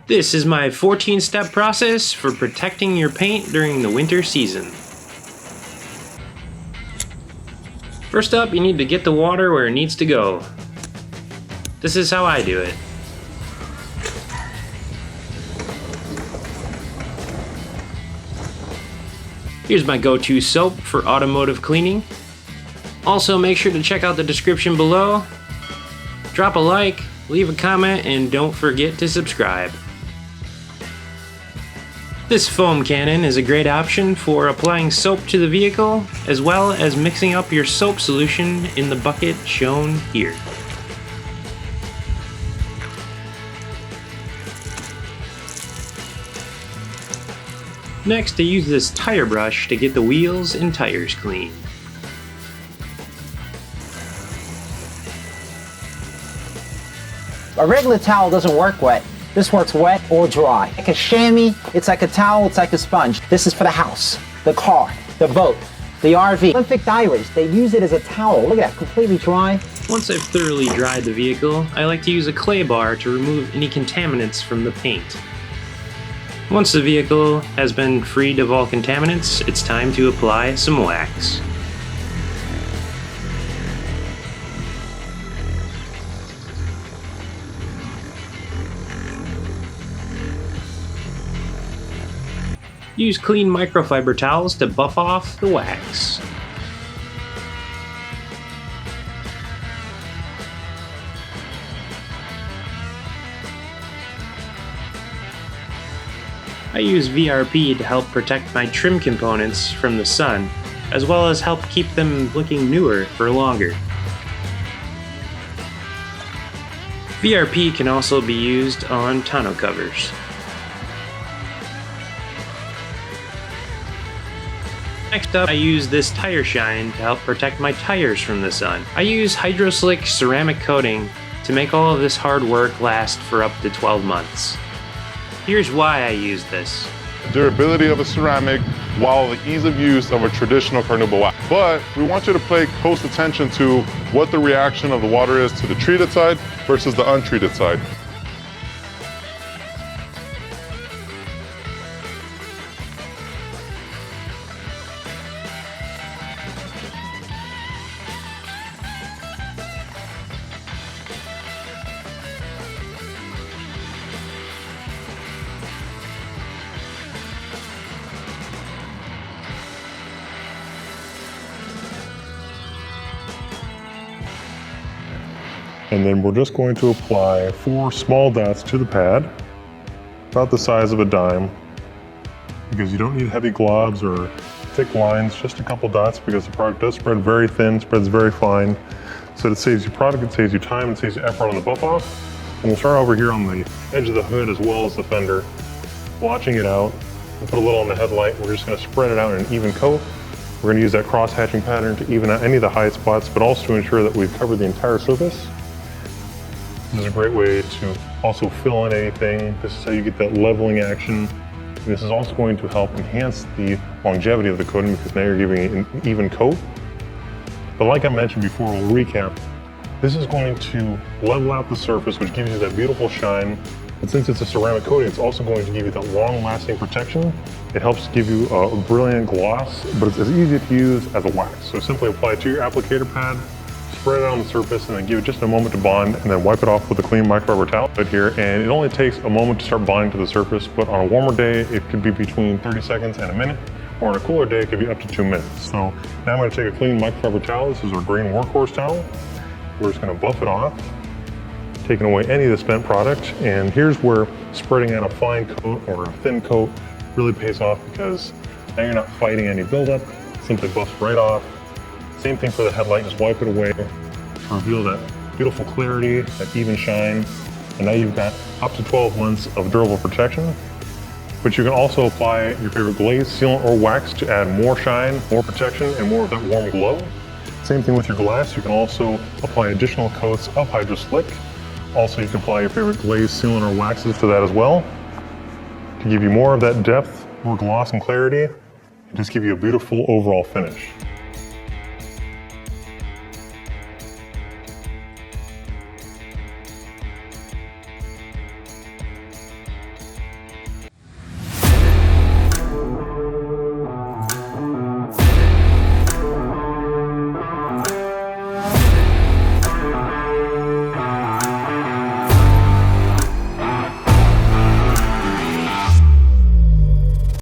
This is my 14-step process for protecting your paint during the winter season. First up, you need to get the water where it needs to go. This is how I do it. Here's my go-to soap for automotive cleaning. Also, make sure to check out the description below. Drop a like, leave a comment, and don't forget to subscribe. This foam cannon is a great option for applying soap to the vehicle, as well as mixing up your soap solution in the bucket shown here. Next, I use this tire brush to get the wheels and tires clean. A regular towel doesn't work wet. This works wet or dry. Like a chamois, it's like a towel, it's like a sponge. This is for the house, the car, the boat, the RV. Olympic divers, they use it as a towel. Look at that, completely dry. Once I've thoroughly dried the vehicle, I like to use a clay bar to remove any contaminants from the paint. Once the vehicle has been freed of all contaminants, it's time to apply some wax. Use clean microfiber towels to buff off the wax. I use VRP to help protect my trim components from the sun, as well as help keep them looking newer for longer. VRP can also be used on tonneau covers. Next up, I use this tire shine to help protect my tires from the sun. I use HydroSlick ceramic coating to make all of this hard work last for up to 12 months. Here's why I use this. Durability of a ceramic while the ease of use of a traditional carnauba wax. But we want you to pay close attention to what the reaction of the water is to the treated side versus the untreated side. And then we're just going to apply 4 small dots to the pad, about the size of a dime, because you don't need heavy globs or thick lines, just a couple dots because the product does spread very thin, spreads very fine. So it saves you product, it saves you time, it saves you effort on the buff off. And we'll start over here on the edge of the hood as well as the fender, blotching it out. We'll put a little on the headlight. We're just gonna spread it out in an even coat. We're gonna use that cross-hatching pattern to even out any of the high spots, but also to ensure that we've covered the entire surface. This is a great way to also fill in anything. This is how you get that leveling action. And this is also going to help enhance the longevity of the coating because now you're giving it an even coat. But like I mentioned before, we'll recap. This is going to level out the surface, which gives you that beautiful shine. But since it's a ceramic coating, it's also going to give you that long-lasting protection. It helps give you a brilliant gloss, but it's as easy to use as a wax. So simply apply it to your applicator pad, spread it on the surface, and then give it just a moment to bond, and then wipe it off with a clean microfiber towel right here. And it only takes a moment to start bonding to the surface, but on a warmer day, it could be between 30 seconds and a minute, or on a cooler day, it could be up to 2 minutes. So now I'm gonna take a clean microfiber towel. This is our green workhorse towel. We're just gonna buff it off, taking away any of the spent product. And here's where spreading out a fine coat or a thin coat really pays off because now you're not fighting any buildup. It simply buffs right off. Same thing for the headlight, just wipe it away to reveal that beautiful clarity, that even shine. And now you've got up to 12 months of durable protection. But you can also apply your favorite glaze, sealant, or wax to add more shine, more protection, and more of that warm glow. Same thing with your glass. You can also apply additional coats of HydroSlick. Also, you can apply your favorite glaze, sealant, or waxes to that as well to give you more of that depth, more gloss and clarity, and just give you a beautiful overall finish.